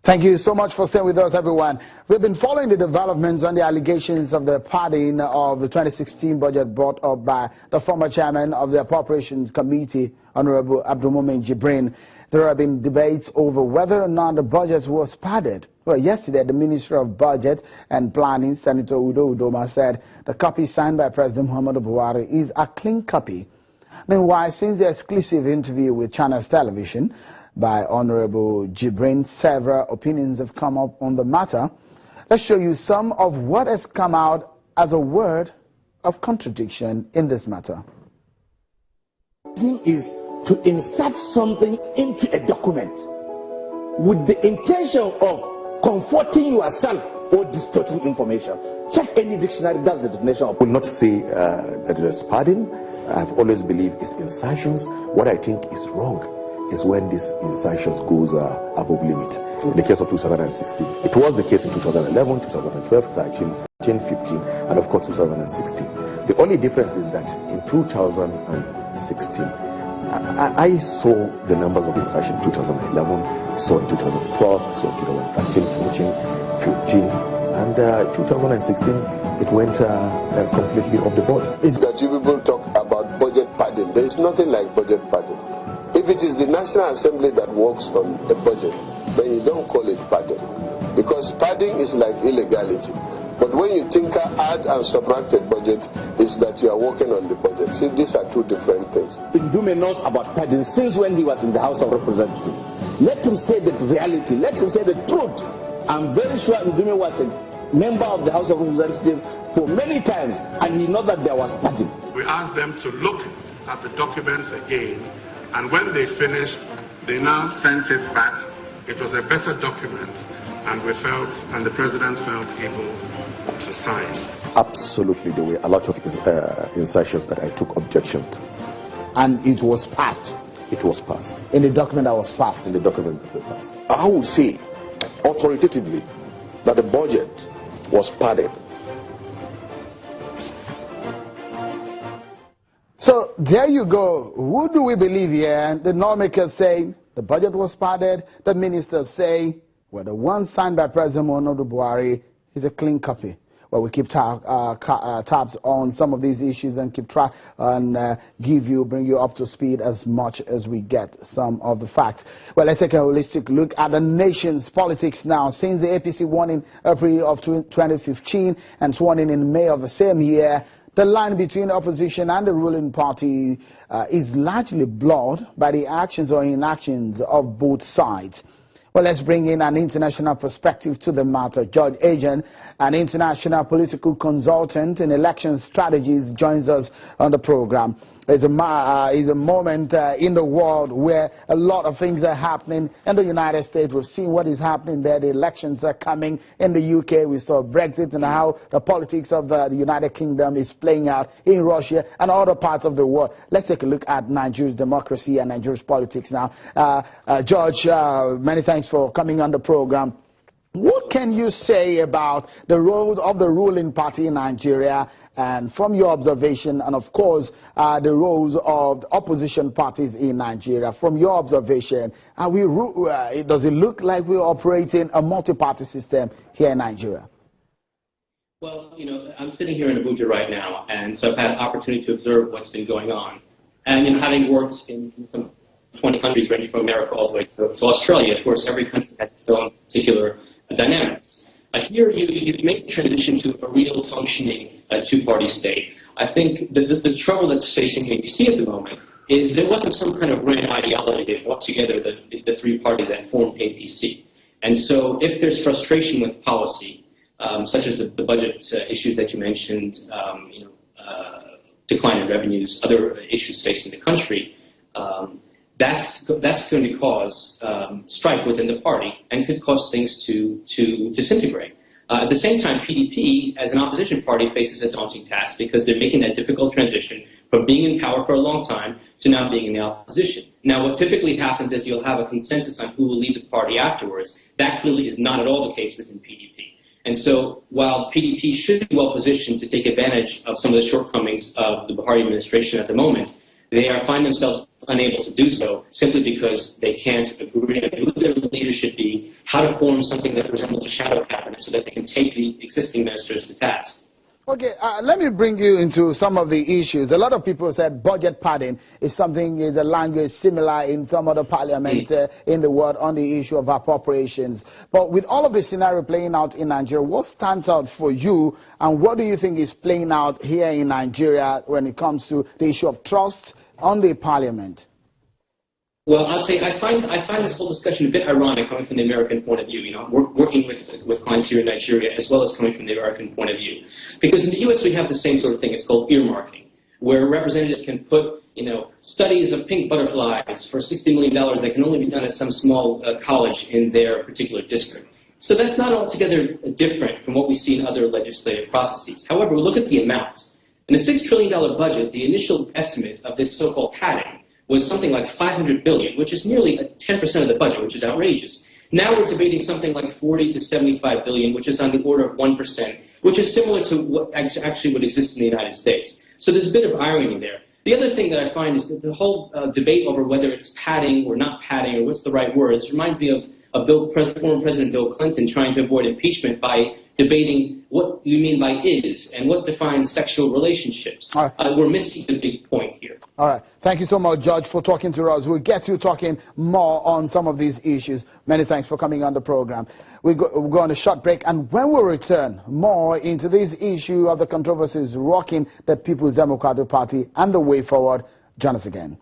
Thank you so much for staying with us, everyone. We've been following the developments on the allegations of the padding of the 2016 budget brought up by the former chairman of the Appropriations Committee, Honorable Abdulmumin Jibrin. There have been debates over whether or not the budget was padded. Well, yesterday, the Minister of Budget and Planning, Senator Udo Udoma, said the copy signed by President Muhammadu Buhari is a clean copy. Meanwhile, since the exclusive interview with Channels Television by Honorable Jibrin, several opinions have come up on the matter. Let's show you some of what has come out as a word of contradiction in this matter. Thing is to insert something into a document with the intention of comforting yourself or distorting information. Check any dictionary, that's the definition of. I will not say that it is padding. I've always believed it's insertions. What I think is wrong is when this insertions goes above limit. In the case of 2016, it was the case in 2011, 2012, 13, 14, 15, and of course 2016. The only difference is that in 2016, I saw the numbers of insertion in 2011, saw in 2012, saw in 2013, 14, 15, and 2016 it went completely off the board. It's that you people talk about budget padding. There is nothing like budget padding. If it is the National Assembly that works on a budget, then you don't call it padding. Because padding is like illegality. But when you tinker, add and subtract a budget, it's that you are working on the budget. See, these are two different things. Ndume knows about padding since when he was in the House of Representatives. Let him say the reality. Let him say the truth. I'm very sure Ndume was a member of the House of Representatives for many times, and he knows that there was padding. We asked them to look at the documents again, and when they finished, they now sent it back. It was a better document, and we felt, and the president felt able to sign. Absolutely, there were a lot of insertions that I took objection to. And it was passed. It was passed. In the document that was passed. In the document that was passed. I would say, authoritatively, that the budget was padded. So there you go. Who do we believe here? The lawmakers say the budget was padded. The ministers say, well, the one signed by President Muhammadu Buhari is a clean copy. Well, we keep tabs on some of these issues and keep trying and bring you up to speed as much as we get some of the facts. Well, let's take a holistic look at the nation's politics now. Since the APC won in April of 2015 and sworn in May of the same year, the line between opposition and the ruling party is largely blurred by the actions or inactions of both sides. Well, let's bring in an international perspective to the matter. George Agent, an international political consultant in election strategies, joins us on the program. It's a moment in the world where a lot of things are happening in the United States. We've seen what is happening there. The elections are coming in the UK. We saw Brexit and how the politics of the United Kingdom is playing out in Russia and other parts of the world. Let's take a look at Nigeria's democracy and Nigeria's politics now. George, many thanks for coming on the program. What can you say about the role of the ruling party in Nigeria, and from your observation, and of course, the roles of the opposition parties in Nigeria? From your observation, does it look like we're operating a multi-party system here in Nigeria? Well, I'm sitting here in Abuja right now, and so I've had an opportunity to observe what's been going on. And, having worked in some 20 countries, ranging from America all the way to Australia, of course, every country has its own particular dynamics. Here, you've made the transition to a real functioning two-party state. I think the trouble that's facing ABC at the moment is there wasn't some kind of grand ideology that brought together the three parties that formed APC. And so if there's frustration with policy, such as the budget issues that you mentioned, decline in revenues, other issues facing the country, that's going to cause strife within the party and could cause things to disintegrate. At the same time, PDP, as an opposition party, faces a daunting task because they're making that difficult transition from being in power for a long time to now being in the opposition. Now, what typically happens is you'll have a consensus on who will lead the party afterwards. That clearly is not at all the case within PDP. And so while PDP should be well positioned to take advantage of some of the shortcomings of the Buhari administration at the moment, they find themselves unable to do so simply because they can't agree on who their leader should be, how to form something that resembles a shadow cabinet so that they can take the existing ministers to task. Okay, let me bring you into some of the issues. A lot of people said budget padding is a language similar in some other parliaments in the world on the issue of appropriations. But with all of the scenario playing out in Nigeria, what stands out for you, and what do you think is playing out here in Nigeria when it comes to the issue of trust on the parliament? Well, I'll say I find this whole discussion a bit ironic coming from the American point of view. You know, we're working with clients here in Nigeria as well as coming from the American point of view, because in the U.S. we have the same sort of thing. It's called earmarking, where representatives can put studies of pink butterflies for $60 million that can only be done at some small college in their particular district. So that's not altogether different from what we see in other legislative processes. However, we look at the amount. In a $6 trillion budget, the initial estimate of this so-called padding was something like $500 billion, which is nearly 10% of the budget, which is outrageous. Now we're debating something like $40 to $75 billion, which is on the order of 1%, which is similar to what actually would exist in the United States. So there's a bit of irony there. The other thing that I find is that the whole debate over whether it's padding or not padding or what's the right words reminds me of former President Bill Clinton trying to avoid impeachment by debating what you mean by is and what defines sexual relationships. Right. We're missing the big point here. All right. Thank you so much, George, for talking to us. We'll get you talking more on some of these issues. Many thanks for coming on the program. We'll go on a short break, and when we return, more into this issue of the controversies rocking the People's Democratic Party and the way forward. Join us again.